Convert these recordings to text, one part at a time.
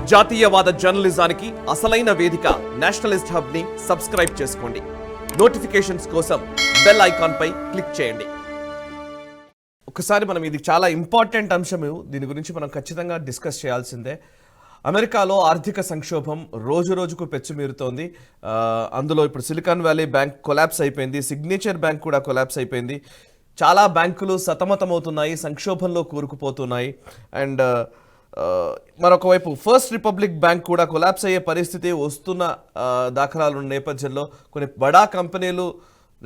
జాతీయవాద జర్నలిజానికి అసలైన వేదిక నేషనలిస్ట్ హబ్ ని సబ్స్క్రైబ్ చేసుకోండి. నోటిఫికేషన్స్ కోసం బెల్ ఐకాన్ పై క్లిక్ చేయండి. ఒకసారి మనం ఇది చాలా ఇంపార్టెంట్ అంశం, దీని గురించి మనం ఖచ్చితంగా డిస్కస్ చేయాల్సిందే. అమెరికాలో ఆర్థిక సంక్షోభం రోజు రోజుకు పెచ్చుమీరుతోంది. అందులో ఇప్పుడు సిలికాన్ వ్యాలీ బ్యాంక్ కొలాప్స్ అయిపోయింది, సిగ్నేచర్ బ్యాంక్ కూడా కొలాప్స్ అయిపోయింది. చాలా బ్యాంకులు సతమతమవుతున్నాయి, సంక్షోభంలో కూరుకుపోతున్నాయి. అండ్ మరొక వైపు ఫస్ట్ రిపబ్లిక్ బ్యాంక్ కూడా కొలాప్స్ అయ్యే పరిస్థితి వస్తున్న దాఖలాల నేపథ్యంలో కొన్ని బడా కంపెనీలు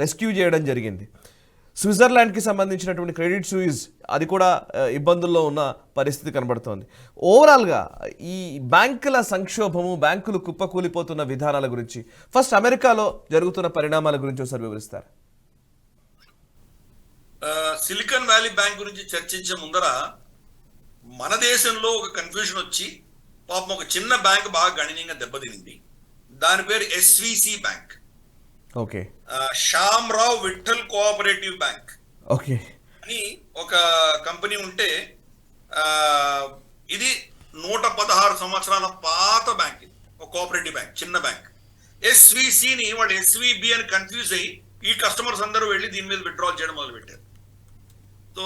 రెస్క్యూ చేయడం జరిగింది. స్విట్జర్లాండ్కి సంబంధించినటువంటి క్రెడిట్ సుయిస్ అది కూడా ఇబ్బందుల్లో ఉన్న పరిస్థితి కనబడుతోంది. ఓవరాల్గా ఈ బ్యాంకుల సంక్షోభము, బ్యాంకులు కుప్పకూలిపోతున్న విధానాల గురించి, ఫస్ట్ అమెరికాలో జరుగుతున్న పరిణామాల గురించి ఒకసారి వివరిస్తారు. సిలికాన్ వ్యాలీ బ్యాంక్ గురించి చర్చించే ముందర మన దేశంలో ఒక కన్ఫ్యూజన్ వచ్చి పాపం ఒక చిన్న బ్యాంక్ బాగా గణనీయంగా దెబ్బతినింది. దాని పేరు SVC bank. Okay. Shamrao Vithal cooperative bank okay అని ఒక కంపెనీ ఉంటే ఇది 116 సంవత్సరాల పాత బ్యాంక్. ఇది ఒక కోఆపరేటివ్ బ్యాంక్, చిన్న బ్యాంక్. ఎస్విసిని వాళ్ళు ఎస్విబి అని కన్ఫ్యూజ్ అయ్యి ఈ కస్టమర్స్ అందరూ వెళ్ళి దీని మీద విత్డ్రాల్ చేయడం మొదలు పెట్టారు. సో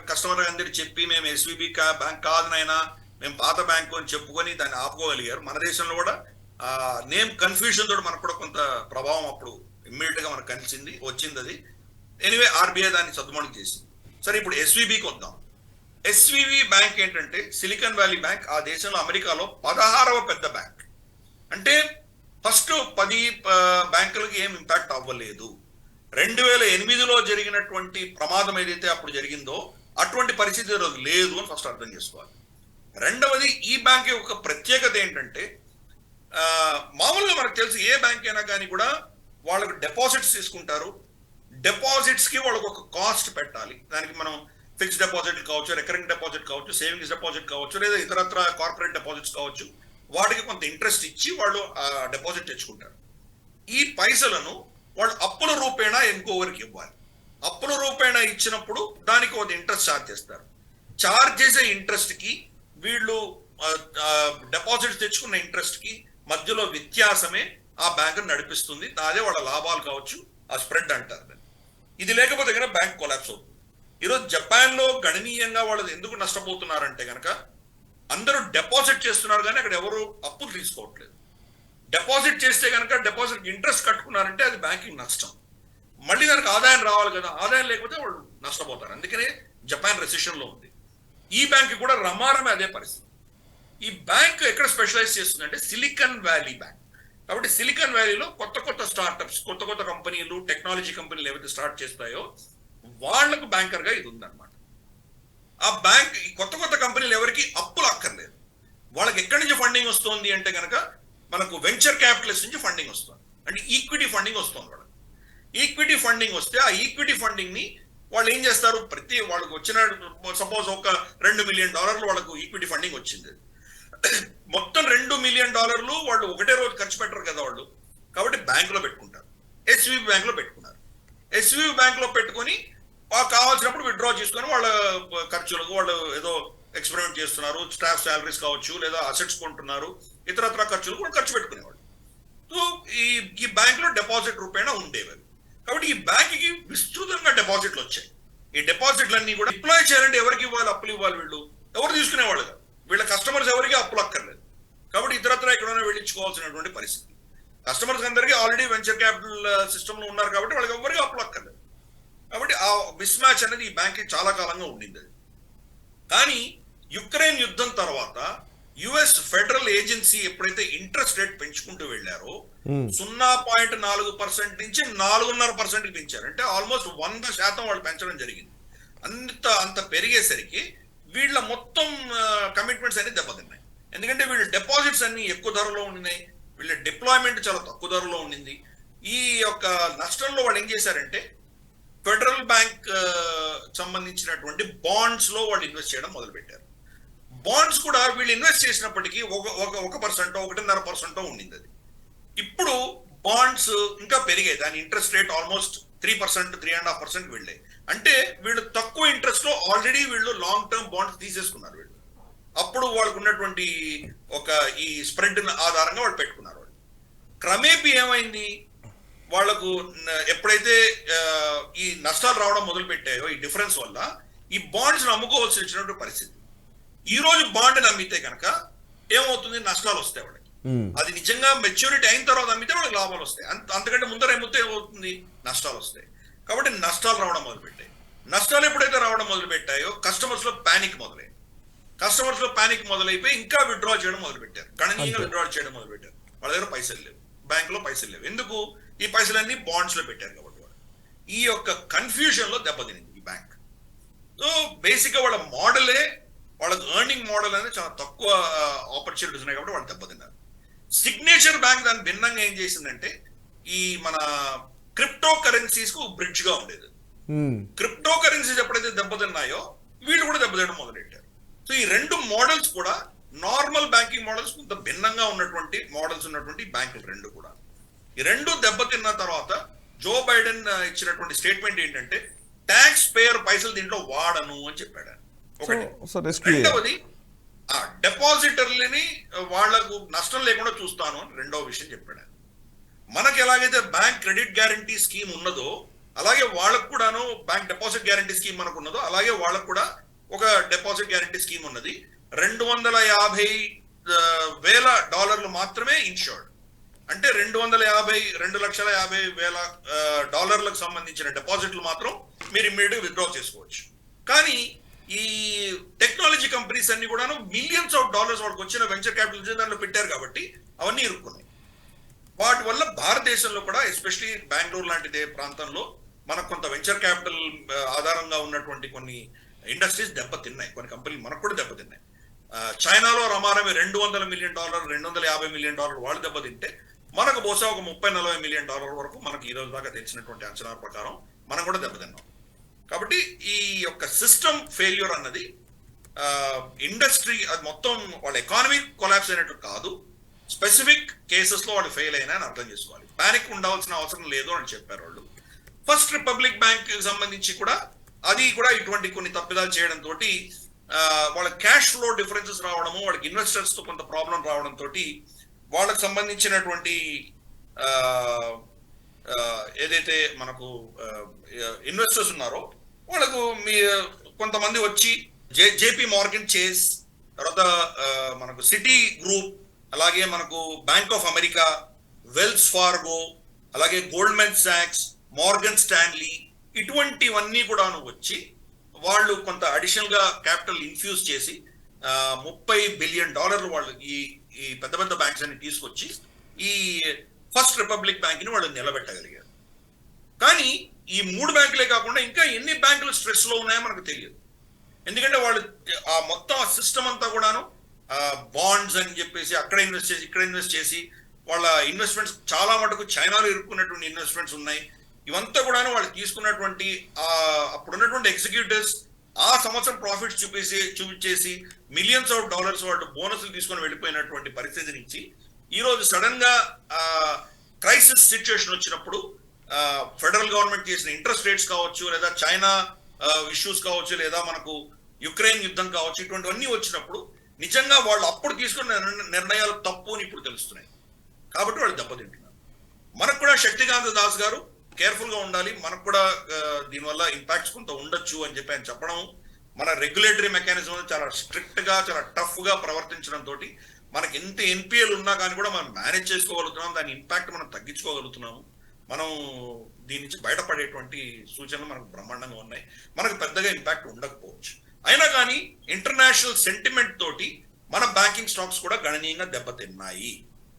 కస్టమర్ అందరు చెప్పి మేము ఎస్విబి బ్యాంక్ కాదు నాయనా, మేము పాత బ్యాంకు అని చెప్పుకొని దాన్ని ఆపుకోగలిగారు. మన దేశంలో కూడా నేమ్ కన్ఫ్యూజన్ తోటి మనకు కూడా కొంత ప్రభావం అప్పుడు ఇమ్మీడియట్ గా మనకు వచ్చింది అది. ఎనీవే ఆర్బీఐ దాన్ని సద్దుమణుగు చేసింది. సరే, ఇప్పుడు ఎస్విబికి వద్దాం. ఎస్విబి బ్యాంక్ ఏంటంటే సిలికాన్ వ్యాలీ బ్యాంక్ ఆ దేశంలో అమెరికాలో 16వ పెద్ద బ్యాంక్. అంటే ఫస్ట్ 10 బ్యాంకులకి ఏం ఇంపాక్ట్ అవ్వలేదు. 2008లో జరిగినటువంటి ప్రమాదం ఏదైతే అప్పుడు జరిగిందో అటువంటి పరిస్థితి లేదు అని ఫస్ట్ అర్థం చేసుకోవాలి. రెండవది, ఈ బ్యాంక్ యొక్క ప్రత్యేకత ఏంటంటే మామూలుగా మనకు తెలుసు ఏ బ్యాంక్ అయినా కానీ కూడా వాళ్ళకు డిపాజిట్స్ తీసుకుంటారు. డిపాజిట్స్ కి వాళ్ళకు ఒక కాస్ట్ పెట్టాలి. దానికి మనం ఫిక్స్డ్ డిపాజిట్ కావచ్చు, రికరింగ్ డిపాజిట్ కావచ్చు, సేవింగ్స్ డిపాజిట్ కావచ్చు, లేదా ఇతరత్ర కార్పొరేట్ డిపాజిట్స్ కావచ్చు. వాటికి కొంత ఇంట్రెస్ట్ ఇచ్చి వాళ్ళు డిపాజిట్ తెచ్చుకుంటారు. ఈ పైసలను వాళ్ళు అప్పుల రూపేణా ఇంకోవరికి ఇవ్వాలి. అప్పుల రూపేణా ఇచ్చినప్పుడు దానికి ఒక ఇంట్రెస్ట్ ఛార్జ్ చేస్తారు. ఛార్జ్ చేసే ఇంట్రెస్ట్ కి వీళ్ళు డిపాజిట్ తెచ్చుకున్న ఇంట్రెస్ట్ కి మధ్యలో వ్యత్యాసమే ఆ బ్యాంక్ నడిపిస్తుంది. అదే వాళ్ళ లాభాలు కావచ్చు, ఆ స్ప్రెడ్ అంటారు. ఇది లేకపోతే కనుక బ్యాంక్ కొలాప్స్ అవుతుంది. ఈరోజు జపాన్ లో గణనీయంగా వాళ్ళు ఎందుకు నష్టపోతున్నారంటే కనుక అందరూ డిపాజిట్ చేస్తున్నారు కానీ అక్కడ ఎవరు అప్పులు తీసుకోవట్లేదు. డిపాజిట్ చేస్తే కనుక డిపాజిట్ ఇంట్రెస్ట్ కట్టుకున్నారంటే అది బ్యాంకింగ్ నష్టం. మళ్ళీ దానికి ఆదాయం రావాలి కదా, ఆదాయం లేకపోతే వాళ్ళు నష్టపోతారు. అందుకనే జపాన్ రెసిషన్ లో ఉంది. ఈ బ్యాంక్ కూడా రమారమే అదే పరిస్థితి. ఈ బ్యాంక్ ఎక్కడ స్పెషలైజ్ చేస్తుందంటే సిలికాన్ వ్యాలీ బ్యాంక్. కాబట్టి సిలికాన్ వ్యాలీలో కొత్త కొత్త స్టార్ట్అప్స్, కొత్త కొత్త కంపెనీలు, టెక్నాలజీ కంపెనీలు ఏవైతే స్టార్ట్ చేస్తాయో వాళ్లకు బ్యాంకర్ గా ఇది ఉందన్నమాట. ఆ బ్యాంక్ కొత్త కొత్త కంపెనీలు ఎవరికి అప్పులు అక్కర్లేదు. వాళ్ళకి ఎక్కడి నుంచి ఫండింగ్ వస్తుంది అంటే కనుక మనకు వెంచర్ క్యాపిటలిస్ట్ నుంచి ఫండింగ్ వస్తుంది. అంటే ఈక్విటీ ఫండింగ్ వస్తుంది వాళ్ళకి. ఈక్విటీ ఫండింగ్ వస్తే ఆ ఈక్విటీ ఫండింగ్ ని వాళ్ళు ఏం చేస్తారు, ప్రతి వాళ్ళకి వచ్చిన సపోజ్ ఒక $2 మిలియన్ వాళ్ళకు ఈక్విటీ ఫండింగ్ వచ్చింది. మొత్తం $2 మిలియన్ వాళ్ళు ఒకటే రోజు ఖర్చు పెట్టరు కదా వాళ్ళు. కాబట్టి బ్యాంక్ లో పెట్టుకుంటారు. ఎస్విబి బ్యాంక్ లో పెట్టుకున్నారు. ఎస్విబి బ్యాంక్ లో పెట్టుకుని కావాల్సినప్పుడు విత్డ్రా చేసుకొని వాళ్ళ ఖర్చులకు వాళ్ళు ఏదో ఎక్స్పెరిమెంట్ చేస్తున్నారు. స్టాఫ్ శాలరీస్ కావచ్చు, లేదా అసెట్స్ కొంటున్నారు, ఇతరత్ర ఖర్చులు కూడా ఖర్చు పెట్టుకునేవాళ్ళు. సో ఈ బ్యాంక్ లో డిపాజిట్ రూపేణా ఉండేవి. కాబట్టి ఈ బ్యాంక్ కి విస్తృతంగా డిపాజిట్లు వచ్చాయి. ఈ డిపాజిట్లన్నీ కూడా డిప్లాయ్ చేయాలంటే ఎవరికి ఇవ్వాలి, అప్పులు ఇవ్వాలి. వీళ్ళు ఎవరు తీసుకునేవాళ్ళు కాదు. వీళ్ళ కస్టమర్స్ ఎవరికి అప్పులు అక్కర్లేదు. కాబట్టి ఇతరత్ర ఎక్కడైనా వెళ్ళించుకోవాల్సినటువంటి పరిస్థితి. కస్టమర్స్ అందరికీ ఆల్రెడీ వెంచర్ క్యాపిటల్ సిస్టమ్ లో ఉన్నారు కాబట్టి వాళ్ళకి ఎవరికి అప్పులు అక్కర్లేదు. కాబట్టి ఆ మిస్ మ్యాచ్ అనేది ఈ బ్యాంక్ చాలా కాలంగా ఉండింది. కానీ యుక్రెయిన్ యుద్ధం తర్వాత యుఎస్ ఫెడరల్ ఏజెన్సీ ఎప్పుడైతే ఇంట్రెస్ట్ రేట్ పెంచుకుంటూ వెళ్ళారో 0.4% నుంచి 4.5% పెంచారు. అంటే ఆల్మోస్ట్ 100% వాళ్ళు పెంచడం జరిగింది. అంత పెరిగేసరికి వీళ్ళ మొత్తం కమిట్మెంట్స్ అన్ని దెబ్బతిన్నాయి. ఎందుకంటే వీళ్ళ డిపాజిట్స్ అన్ని ఎక్కువ ధరలో ఉండినాయి, వీళ్ళ డిప్లాయ్మెంట్ చాలా తక్కువ ధరలో ఉండింది. ఈ యొక్క నష్టంలో వాళ్ళు ఏం చేశారంటే ఫెడరల్ బ్యాంక్ సంబంధించినటువంటి బాండ్స్ లో వాళ్ళు ఇన్వెస్ట్ చేయడం మొదలు పెట్టారు. బాండ్స్ కూడా వీళ్ళు ఇన్వెస్ట్ చేసినప్పటికీ 1%, 1.5% ఉండింది అది. ఇప్పుడు బాండ్స్ ఇంకా పెరిగాయి. దాని ఇంట్రెస్ట్ రేట్ ఆల్మోస్ట్ 3%, 3.5% వెళ్ళాయి. అంటే వీళ్ళు తక్కువ ఇంట్రెస్ట్ లో ఆల్రెడీ వీళ్ళు లాంగ్ టర్మ్ బాండ్స్ తీసేసుకున్నారు. వీళ్ళు అప్పుడు వాళ్ళకు ఉన్నటువంటి ఒక ఈ స్ప్రెడ్ ఆధారంగా వాళ్ళు పెట్టుకున్నారు. వాళ్ళు క్రమేపీ ఏమైంది, వాళ్లకు ఎప్పుడైతే ఈ నష్టాలు రావడం మొదలు పెట్టాయో ఈ డిఫరెన్స్ వల్ల ఈ బాండ్స్ అమ్ముకోవాల్సి వచ్చినటువంటి పరిస్థితి. ఈ రోజు బాండ్ అమ్మితే కనుక ఏమవుతుంది, నష్టాలు వస్తాయి వాళ్ళకి. అది నిజంగా మెచ్యూరిటీ అయిన తర్వాత అమ్మితే వాళ్ళకి లాభాలు వస్తాయి. అంతకంటే ముందర అమ్మితే ఏమవుతుంది, నష్టాలు వస్తాయి. కాబట్టి నష్టాలు రావడం మొదలుపెట్టాయి. నష్టాలు ఎప్పుడైతే రావడం మొదలు పెట్టాయో కస్టమర్స్ లో ప్యానిక్ మొదలైంది. కస్టమర్స్ లో ప్యానిక్ మొదలైపోయి ఇంకా విత్డ్రా చేయడం మొదలు పెట్టారు, గణనీయంగా విత్డ్రా చేయడం మొదలు పెట్టారు. వాళ్ళ దగ్గర పైసలు లేవు, బ్యాంక్ లో పైసలు లేవు. ఎందుకు, ఈ పైసలన్నీ బాండ్స్ లో పెట్టారు కాబట్టి. వాళ్ళు ఈ యొక్క కన్ఫ్యూజన్ లో దెబ్బతినింది ఈ బ్యాంక్. సో బేసిక్ గా వాళ్ళ మోడలే, వాళ్ళకి ఎర్నింగ్ మోడల్ అనేది చాలా తక్కువ ఆపర్చునిటీస్ ఉన్నాయి కాబట్టి వాళ్ళు దెబ్బతిన్నారు. సిగ్నేచర్ బ్యాంక్ దాని భిన్నంగా ఏం చేసిందంటే ఈ మన క్రిప్టో కరెన్సీస్ కు బ్రిడ్జ్ గా ఉండేది. క్రిప్టో కరెన్సీస్ ఎప్పుడైతే దెబ్బతిన్నాయో వీళ్ళు కూడా దెబ్బతినడం మొదలెట్టారు. సో ఈ రెండు మోడల్స్ కూడా నార్మల్ బ్యాంకింగ్ మోడల్స్ కొంత భిన్నంగా ఉన్నటువంటి మోడల్స్ ఉన్నటువంటి బ్యాంకులు రెండు కూడా. ఈ రెండు దెబ్బతిన్న తర్వాత జో బైడెన్ ఇచ్చినటువంటి స్టేట్మెంట్ ఏంటంటే ట్యాక్స్ పేయర్ పైసలు దీంట్లో వాడను అని చెప్పాడు. ఒకటి. రెండవది డిపాజిటర్లని వాళ్లకు నష్టం లేకుండా చూస్తాను అని రెండవ విషయం చెప్పాడు. మనకి ఎలాగైతే బ్యాంక్ క్రెడిట్ గ్యారంటీ స్కీమ్ ఉన్నదో అలాగే వాళ్ళకు కూడాను బ్యాంక్ డిపాజిట్ గ్యారంటీ స్కీమ్ మనకు ఉన్నదో అలాగే వాళ్ళకు కూడా ఒక డిపాజిట్ గ్యారంటీ స్కీమ్ ఉన్నది. $250,000 మాత్రమే ఇన్షూర్డ్. అంటే $2,50,000 సంబంధించిన డిపాజిట్లు మాత్రం మీరు ఇమ్మీడియట్ విత్డ్రా చేసుకోవచ్చు. కానీ ఈ టెక్నాలజీ కంపెనీస్ అన్ని కూడా మిలియన్స్ ఆఫ్ డాలర్స్ వాళ్ళకి వచ్చిన వెంచర్ క్యాపిటల్ దాంట్లో పెట్టారు కాబట్టి అవన్నీ ఇరుక్కున్నాయి. వాటి వల్ల భారతదేశంలో కూడా ఎస్పెషలీ బెంగళూరు లాంటి ప్రాంతంలో మనకు కొంత వెంచర్ క్యాపిటల్ ఆధారంగా ఉన్నటువంటి కొన్ని ఇండస్ట్రీస్ దెబ్బతిన్నాయి, కొన్ని కంపెనీలు మనకు కూడా దెబ్బతిన్నాయి. చైనాలో రమారమి $200 మిలియన్ $250 మిలియన్ వాళ్ళు దెబ్బతింటే మనకు బహుశా ఒక $30-40 మిలియన్ వరకు మనకు ఈ రోజు దాకా తెలిసినటువంటి అంచనా ప్రకారం మనం కూడా దెబ్బతిన్నాం. కాబట్టి ఈ యొక్క సిస్టమ్ ఫెయిల్యూర్ అన్నది ఇండస్ట్రీ అది మొత్తం వాళ్ళ ఎకానమీ కొలాప్స్ అయినట్టు కాదు, స్పెసిఫిక్ కేసెస్ లో వాళ్ళు ఫెయిల్ అయినా అని అర్థం చేసుకోవాలి. ప్యానిక్ ఉండాల్సిన అవసరం లేదు అని చెప్పారు వాళ్ళు. ఫస్ట్ రిపబ్లిక్ బ్యాంక్ సంబంధించి కూడా అది కూడా ఇటువంటి కొన్ని తప్పిదాలు చేయడం తోటి వాళ్ళ క్యాష్ ఫ్లో డిఫరెన్సెస్ రావడము, వాళ్ళకి ఇన్వెస్టర్స్ తో కొంత ప్రాబ్లం రావడం తోటి వాళ్ళకి సంబంధించినటువంటి ఏదైతే మనకు ఇన్వెస్టర్స్ ఉన్నారో వాళ్ళకు కొంతమంది వచ్చి జేపీ మార్గన్ చేస్, తర్వాత మనకు సిటీ గ్రూప్, అలాగే మనకు Bank of America, Wells Fargo, అలాగే గోల్డ్మెన్ సాక్స్, మార్గన్ స్టాన్లీ, ఇటువంటివన్నీ కూడా వచ్చి వాళ్ళు కొంత అడిషనల్ గా క్యాపిటల్ ఇన్ఫ్యూజ్ చేసి $30 బిలియన్ వాళ్ళు ఈ పెద్ద పెద్ద బ్యాంక్స్ అన్ని తీసుకొచ్చి ఈ ఫస్ట్ రిపబ్లిక్ బ్యాంక్ ని వాళ్ళు నిలబెట్టగలిగారు. కానీ ఈ 3 బ్యాంకులే కాకుండా ఇంకా ఎన్ని బ్యాంకులు స్ట్రెస్ లో ఉన్నాయో మనకు తెలియదు. ఎందుకంటే వాళ్ళు ఆ మొత్తం ఆ సిస్టమ్ అంతా కూడాను బాండ్స్ అని చెప్పేసి అక్కడ ఇన్వెస్ట్ చేసి ఇక్కడ ఇన్వెస్ట్ చేసి వాళ్ళ ఇన్వెస్ట్మెంట్స్ చాలా మటుకు చైనాలో ఇరుక్కున్నటువంటి ఇన్వెస్ట్మెంట్స్ ఉన్నాయి. ఇవంతా కూడా వాళ్ళు తీసుకున్నటువంటి అప్పుడున్నటువంటి ఎగ్జిక్యూటివ్స్ ఆ సంవత్సరం ప్రాఫిట్స్ చూపించేసి మిలియన్స్ ఆఫ్ డాలర్స్ వాళ్ళు బోనస్లు తీసుకొని వెళ్ళిపోయినటువంటి పరిస్థితి నుంచి ఈ రోజు సడన్ గా క్రైసిస్ సిచ్యువేషన్ వచ్చినప్పుడు ఫెడరల్ గవర్నమెంట్ చేసిన ఇంట్రెస్ట్ రేట్స్ కావచ్చు, లేదా చైనా ఇష్యూస్ కావచ్చు, లేదా మనకు యుక్రెయిన్ యుద్ధం కావచ్చు, ఇటువంటివన్నీ వచ్చినప్పుడు నిజంగా వాళ్ళు అప్పుడు తీసుకున్న నిర్ణయాలు తప్పు అని ఇప్పుడు తెలుస్తున్నాయి. కాబట్టి వాళ్ళు దెబ్బతింటున్నారు. మనకు కూడా శక్తికాంత దాస్ గారు కేర్ఫుల్ గా ఉండాలి, మనకు కూడా దీనివల్ల ఇంపాక్ట్స్ కొంత ఉండొచ్చు అని చెప్పి ఆయన చెప్పడం, మన రెగ్యులేటరీ మెకానిజం చాలా స్ట్రిక్ట్ గా చాలా టఫ్ గా ప్రవర్తించడం తోటి మనకి ఎంత ఎన్పిఎల్ ఉన్నా కానీ కూడా మనం మేనేజ్ చేసుకోగలుగుతున్నాం, దాని ఇంపాక్ట్ మనం తగ్గించుకోగలుగుతున్నాము. మనం దీని నుంచి బయటపడేటువంటి సూచనలు మనకు బ్రహ్మాండంగా ఉన్నాయి. మనకు పెద్దగా ఇంపాక్ట్ ఉండకపోవచ్చు. అయినా కానీ ఇంటర్నేషనల్ సెంటిమెంట్ తోటి మన బ్యాంకింగ్ స్టాక్స్ కూడా గణనీయంగా దెబ్బతిన్నాయి.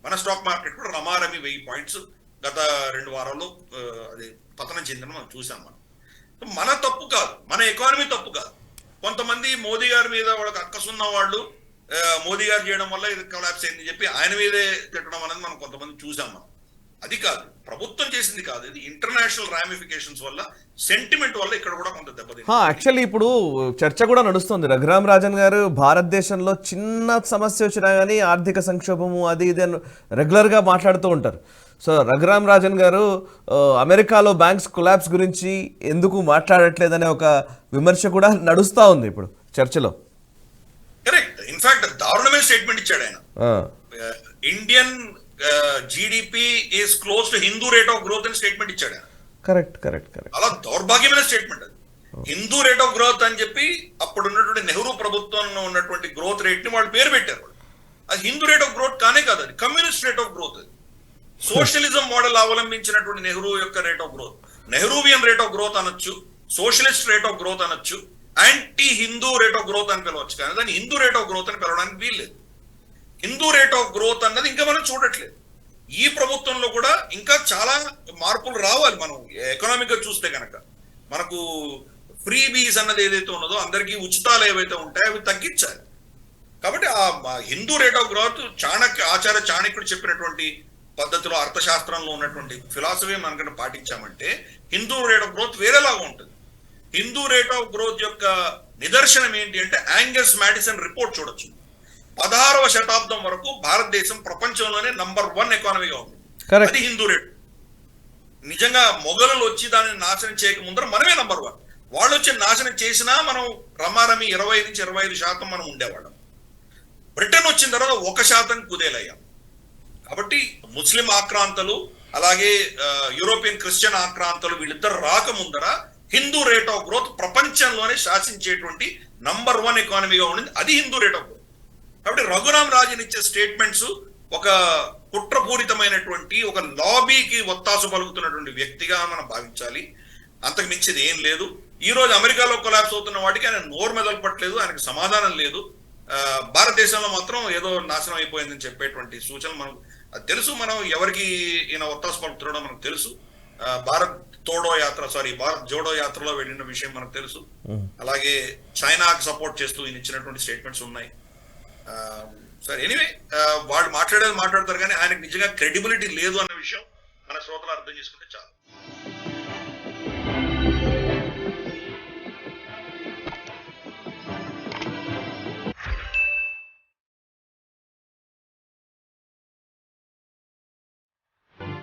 మన స్టాక్ మార్కెట్ కూడా రమారమి 1000 పాయింట్స్ గత 2 వారాల్లో అది పతనం చెందడం మనం చూసాం. మన తప్పు కాదు, మన ఎకానమీ తప్పు కాదు. కొంతమంది మోదీ గారి మీద వాళ్ళకి అక్కసున్న వాళ్ళు మోదీ గారు చేయడం వల్ల ఇది కొలాప్స్ అయిందని చెప్పి ఆయన మీదే తిట్టడం అనేది మనం కొంతమంది చూసాం. మనం అది కాదు, ప్రభుత్వం చేసింది కాదు, ఇది ఇంటర్నేషనల్ రామిఫికేషన్స్ వల్ల సెంటిమెంట్ వల్ల ఇక్కడ కూడా కొంత దెబ్బతింది. యాక్చువల్లీ ఇప్పుడు చర్చ కూడా నడుస్తుంది. రఘురామ్ రాజన్ గారు భారతదేశంలో చిన్న సమస్య వచ్చినా కానీ ఆర్థిక సంక్షోభము అది ఇది అని రెగ్యులర్గా మాట్లాడుతూ ఉంటారు. సో రఘురామ్ రాజన్ గారు అమెరికాలో బ్యాంక్స్ కొలాప్స్ గురించి ఎందుకు మాట్లాడట్లేదనే ఒక విమర్శ కూడా నడుస్తూ ఉంది ఇప్పుడు చర్చలో. కరెక్ట్. ఇన్ఫాక్ట్ దారుణమైన స్టేట్మెంట్ ఇచ్చాడు ఆయన. Indian GDP is close to Hindu rate of growth అని స్టేట్మెంట్ ఇచ్చాడు ఆయన. Correct correct correct. అలా దౌర్భాగ్యమైన స్టేట్మెంట్ అది. హిందూ రేట్ ఆఫ్ గ్రోత్ అని చెప్పి అప్పుడు ఉన్నటువంటి నెహ్రూ ప్రభుత్వంలో ఉన్నటువంటి గ్రోత్ రేట్ ని వాళ్ళు పేరు పెట్టారు. అది హిందూ రేట్ ఆఫ్ గ్రోత్ కానే కాదు, అది కమ్యూనిస్ట్ రేట్ ఆఫ్ గ్రోత్. అది సోషలిజం మోడల్ అవలంబించినటువంటి నెహ్రూ యొక్క rate of growth. Nehruvian rate of growth అనొచ్చు, సోషలిస్ట్ రేట్ ఆఫ్ గ్రోత్ అనొచ్చు, anti Hindu rate of growth అని పిలవచ్చు, కానీ దాన్ని హిందూ రేట్ ఆఫ్ గ్రోత్ అని పిలవడానికి వీల్లేదు. హిందూ రేట్ ఆఫ్ గ్రోత్ అన్నది ఇంకా మనం చూడట్లేదు. ఈ ప్రభుత్వంలో కూడా ఇంకా చాలా మార్పులు రావాలి. మనం ఎకనామిక్ గా చూస్తే కనుక మనకు ఫ్రీ బీస్ అన్నది ఏదైతే ఉన్నదో, అందరికీ ఉచితాలు ఏవైతే ఉంటాయో అవి తగ్గించాలి. కాబట్టి ఆ హిందూ రేట్ ఆఫ్ గ్రోత్ ఆచార్య చాణక్యుడు చెప్పినటువంటి పద్ధతిలో అర్థశాస్త్రంలో ఉన్నటువంటి ఫిలాసఫీ మనకన్నా పాటించామంటే హిందూ రేట్ ఆఫ్ గ్రోత్ వేరేలాగా ఉంటుంది. హిందూ రేట్ ఆఫ్ గ్రోత్ యొక్క నిదర్శనం ఏంటి అంటే యాంగస్ మ్యాడిసన్ రిపోర్ట్ చూడొచ్చు. 16వ శతాబ్దం వరకు భారతదేశం ప్రపంచంలోనే నంబర్ 1 ఎకానమీగా ఉంది. అది హిందూ రేట్. నిజంగా మొఘలు వచ్చి దానిని నాశనం చేయక ముందర మనమే నంబర్ 1. వాళ్ళు వచ్చి నాశనం చేసినా మనం రమారమి 20 నుంచి 25% మనం ఉండేవాళ్ళం. బ్రిటన్ వచ్చిన తర్వాత 1% కుదేలయ్యాం. కాబట్టి ముస్లిం ఆక్రాంతలు అలాగే యూరోపియన్ క్రిస్టియన్ ఆక్రాంతలు వీళ్ళిద్దరు రాకముందర హిందూ రేట్ ఆఫ్ గ్రోత్ ప్రపంచంలోనే శాసించేటువంటి నంబర్ 1 ఎకానమీగా ఉండింది. అది హిందూ రేట్ ఆఫ్ గ్రోత్. కాబట్టి రఘురామ్ రాజన్ ఇచ్చే స్టేట్మెంట్స్ ఒక కుట్రపూరితమైనటువంటి ఒక లాబీకి ఒత్తాసు పలుకుతున్నటువంటి వ్యక్తిగా మనం భావించాలి. అంతకు మించిది ఏం లేదు. ఈ రోజు అమెరికాలో కొలాప్స్ అవుతున్న వాటికి ఆయన నోరు మెదలపట్లేదు, ఆయనకు సమాధానం లేదు. భారతదేశంలో మాత్రం ఏదో నాశనం అయిపోయిందని చెప్పేటువంటి సూచనలు మనకు తెలుసు. మనం ఎవరికి ఈయన ఒత్తాసు పలుకుతున్నాడో మనకు తెలుసు. భారత్ జోడో యాత్రలో వెళ్ళిన విషయం మనకు తెలుసు. అలాగే చైనాకి సపోర్ట్ చేస్తూ ఈయన ఇచ్చినటువంటి స్టేట్మెంట్స్ ఉన్నాయి. సరే, ఎనీవే వాళ్ళు మాట్లాడతారు కానీ ఆయనకు నిజంగా క్రెడిబిలిటీ లేదు అన్న విషయం మన శ్రోతలు అర్థం చేసుకుంటే చాలు.